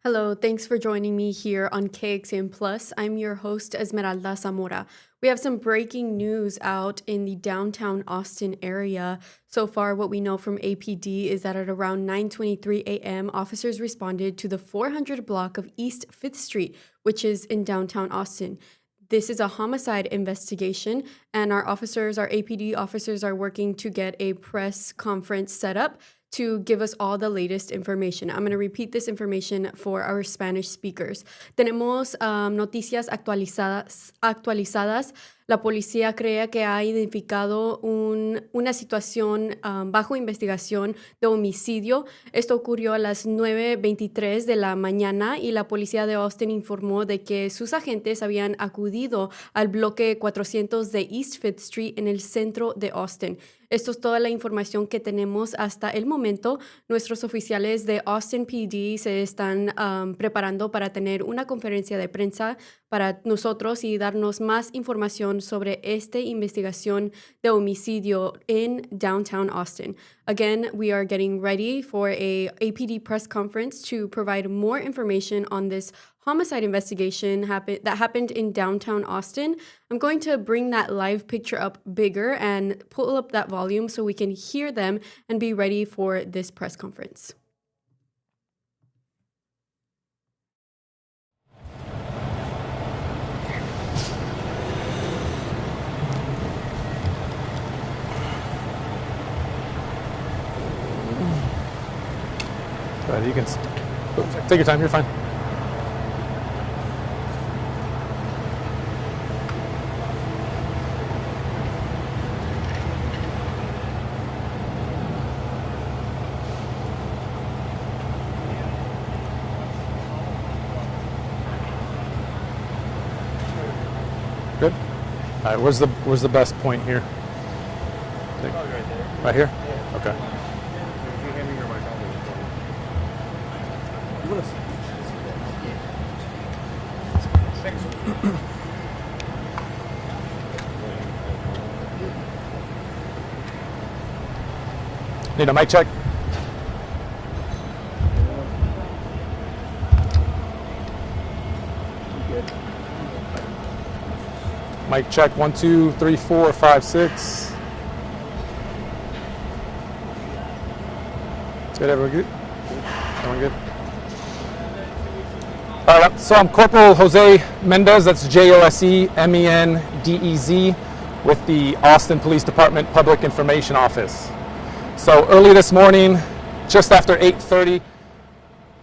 Hello, thanks for joining me here on KXM Plus. I'm your host, Esmeralda Zamora. We have some breaking news out in the downtown Austin area. So far, what we know from APD is that at around 9:23 a.m., officers responded to the 400 block of East 5th Street, which is in downtown Austin. this is a homicide investigation, and our APD officers are working to get a press conference set up to give us all the latest information. I'm going to repeat this information for our Spanish speakers. Tenemos noticias actualizadas. La policía cree que ha identificado una situación bajo investigación de homicidio. Esto ocurrió a las 9:23 de la mañana y la policía de Austin informó de que sus agentes habían acudido al bloque 400 de East Fifth Street en el centro de Austin. Esto es toda la información que tenemos hasta el momento. Nuestros oficiales de Austin PD se están preparando para tener una conferencia de prensa para nosotros y darnos más información sobre esta investigación de homicidio in downtown Austin. Again, we are getting ready for a APD press conference to provide more information on this homicide investigation that happened in downtown Austin. I'm going to bring that live picture up bigger and pull up that volume so we can hear them and be ready for this press conference. You can take your time, you're fine. Good. All right, where's the best point here? Right there. Right here? Yeah. Okay. You hand me your mic, I'll do it. You want to see? Need a mic check? Mic check 1, 2, 3, 4, 5, 6. Good, everyone good? Everyone good? All right, so I'm Corporal Jose Mendez, that's Josemendez, with the Austin Police Department Public Information Office. So early this morning, just after 8:30,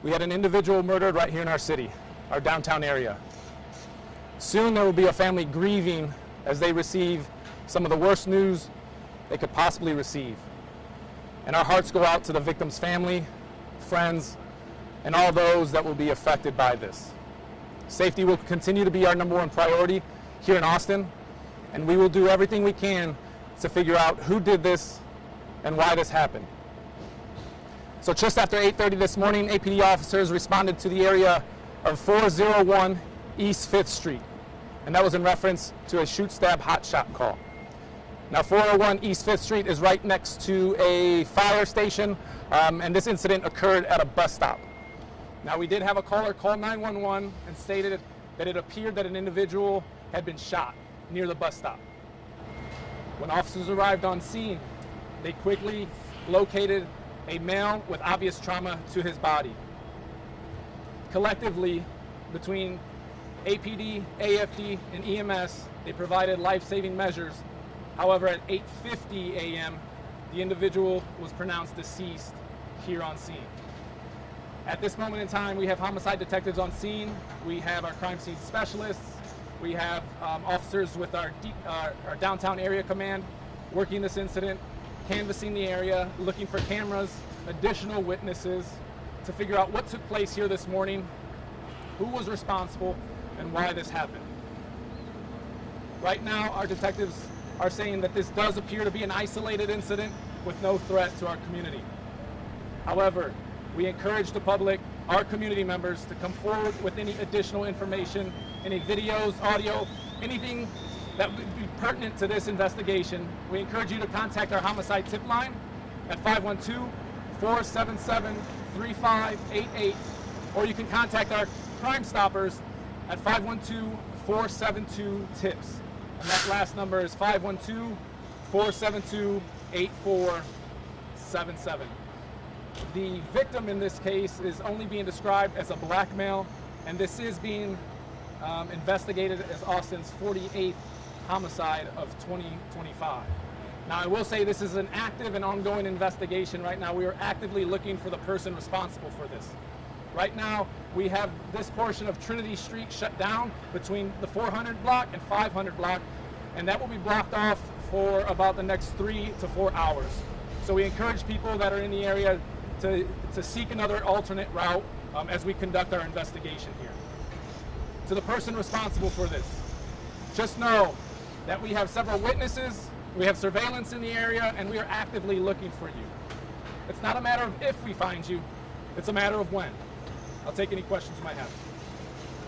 we had an individual murdered right here in our city, our downtown area. Soon there will be a family grieving as they receive some of the worst news they could possibly receive. And our hearts go out to the victim's family, friends, and all those that will be affected by this. Safety will continue to be our #1 priority here in Austin, and we will do everything we can to figure out who did this and why this happened. So just after 8:30 this morning, APD officers responded to the area of 401 East 5th Street, and that was in reference to a shoot, stab, hot shot call. Now 401 East 5th Street is right next to a fire station, and this incident occurred at a bus stop. Now we did have a caller call 911 and stated that it appeared that an individual had been shot near the bus stop. When officers arrived on scene, they quickly located a male with obvious trauma to his body. Collectively, between APD, AFD, and EMS, they provided life-saving measures. However, at 8:50 a.m., the individual was pronounced deceased here on scene. At this moment in time, we have homicide detectives on scene. We have our crime scene specialists. We have officers with our downtown area command working this incident, canvassing the area, looking for cameras, additional witnesses to figure out what took place here this morning, who was responsible, and why this happened. Right now, our detectives are saying that this does appear to be an isolated incident with no threat to our community. However, we encourage the public, our community members, to come forward with any additional information, any videos, audio, anything that would be pertinent to this investigation. We encourage you to contact our homicide tip line at 512-477-3588, or you can contact our Crime Stoppers at 512-472-TIPS. And that last number is 512-472-8477. The victim in this case is only being described as a black male, and this is being investigated as Austin's 48th homicide of 2025. Now, I will say this is an active and ongoing investigation right now. We are actively looking for the person responsible for this. Right now, we have this portion of Trinity Street shut down between the 400 block and 500 block, and that will be blocked off for about the next 3 to 4 hours. So we encourage people that are in the area to seek another alternate route as we conduct our investigation here. To the person responsible for this, just know that we have several witnesses, we have surveillance in the area, and we are actively looking for you. It's not a matter of if we find you, it's a matter of when. I'll take any questions you might have.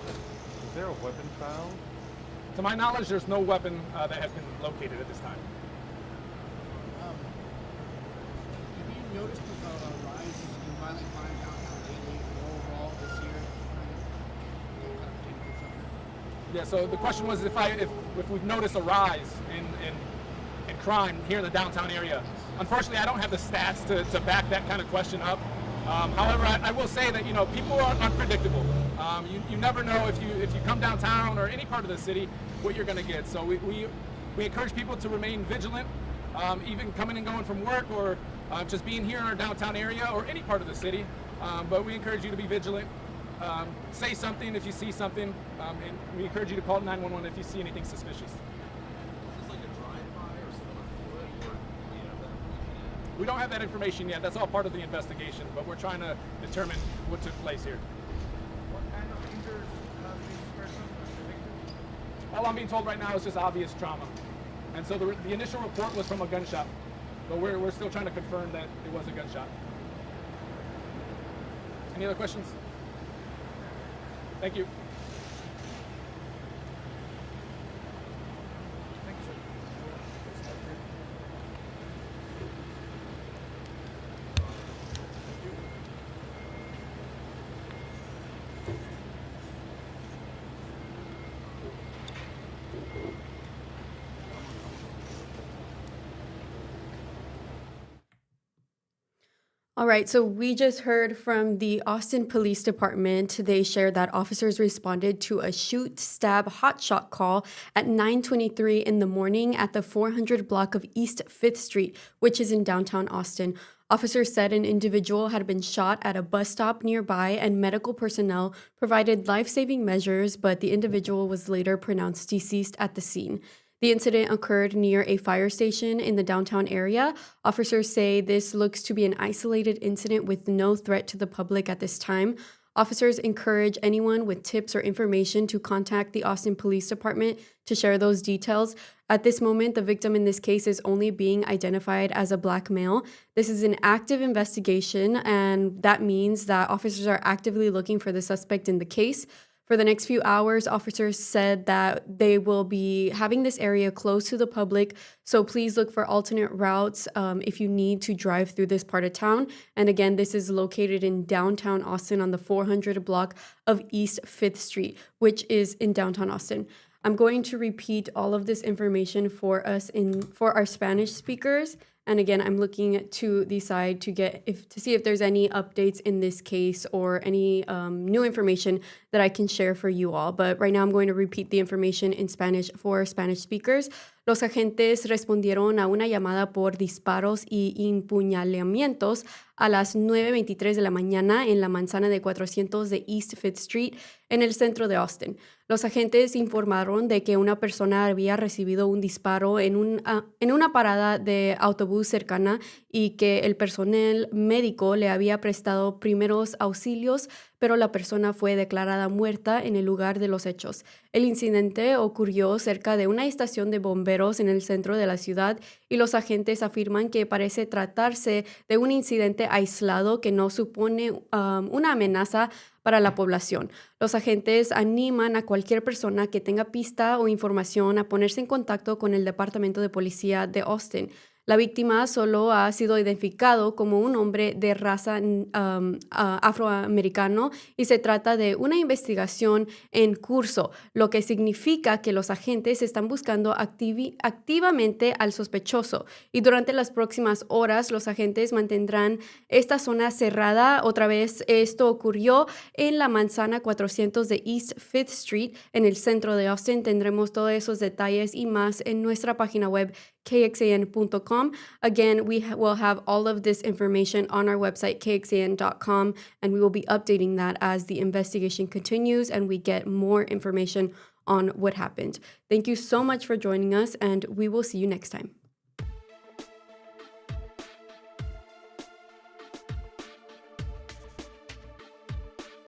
Is there a weapon found? To my knowledge, there's no weapon that has been located at this time. Have you noticed a rise in violent crime downtown lately overall this year? Yeah, so the question was if we've noticed a rise in crime here in the downtown area. Unfortunately, I don't have the stats to back that kind of question up. However, I will say that people are unpredictable. You never know if you come downtown or any part of the city what you're going to get. So we encourage people to remain vigilant, even coming and going from work or just being here in our downtown area or any part of the city. But we encourage you to be vigilant. Say something if you see something, and we encourage you to call 911 if you see anything suspicious. We don't have that information yet. That's all part of the investigation, but we're trying to determine what took place here. What kind of injuries has this person the victim? All I'm being told right now is just obvious trauma. And so the initial report was from a gunshot, but we're still trying to confirm that it was a gunshot. Any other questions? Thank you. All right, so we just heard from the Austin Police Department. They shared that officers responded to a shoot, stab, hotshot call at 9:23 in the morning at the 400 block of East 5th Street, which is in downtown Austin. Officers said an individual had been shot at a bus stop nearby and medical personnel provided life-saving measures, but the individual was later pronounced deceased at the scene. The incident occurred near a fire station in the downtown area. Officers say this looks to be an isolated incident with no threat to the public at this time. Officers encourage anyone with tips or information to contact the Austin Police Department to share those details. At this moment, the victim in this case is only being identified as a Black male. This is an active investigation, and that means that officers are actively looking for the suspect in the case. For the next few hours, officers said that they will be having this area closed to the public, so please look for alternate routes if you need to drive through this part of town. And again, this is located in downtown Austin on the 400 block of East 5th Street, which is in downtown Austin. I'm going to repeat all of this information for our Spanish speakers. And again, I'm looking to the side to see if there's any updates in this case or any new information that I can share for you all. But right now I'm going to repeat the information in Spanish for Spanish speakers. Los agentes respondieron a una llamada por disparos y empuñalamientos a las 9:23 de la mañana en la manzana de 400 de East 5th Street en el centro de Austin. Los agentes informaron de que una persona había recibido un disparo en una parada de autobús cercana y que el personal médico le había prestado primeros auxilios, pero la persona fue declarada muerta en el lugar de los hechos. El incidente ocurrió cerca de una estación de bomberos en el centro de la ciudad y los agentes afirman que parece tratarse de un incidente aislado que no supone una amenaza para la población. Los agentes animan a cualquier persona que tenga pista o información a ponerse en contacto con el Departamento de Policía de Austin. La víctima solo ha sido identificado como un hombre de raza afroamericano y se trata de una investigación en curso, lo que significa que los agentes están buscando activamente al sospechoso y durante las próximas horas los agentes mantendrán esta zona cerrada. Otra vez, esto ocurrió en la manzana 400 de East Fifth Street en el centro de Austin. Tendremos todos esos detalles y más en nuestra página web kxan.com. Again, we will have all of this information on our website kxan.com, and we will be updating that as the investigation continues and we get more information on what happened. Thank you so much for joining us, and we will see you next time.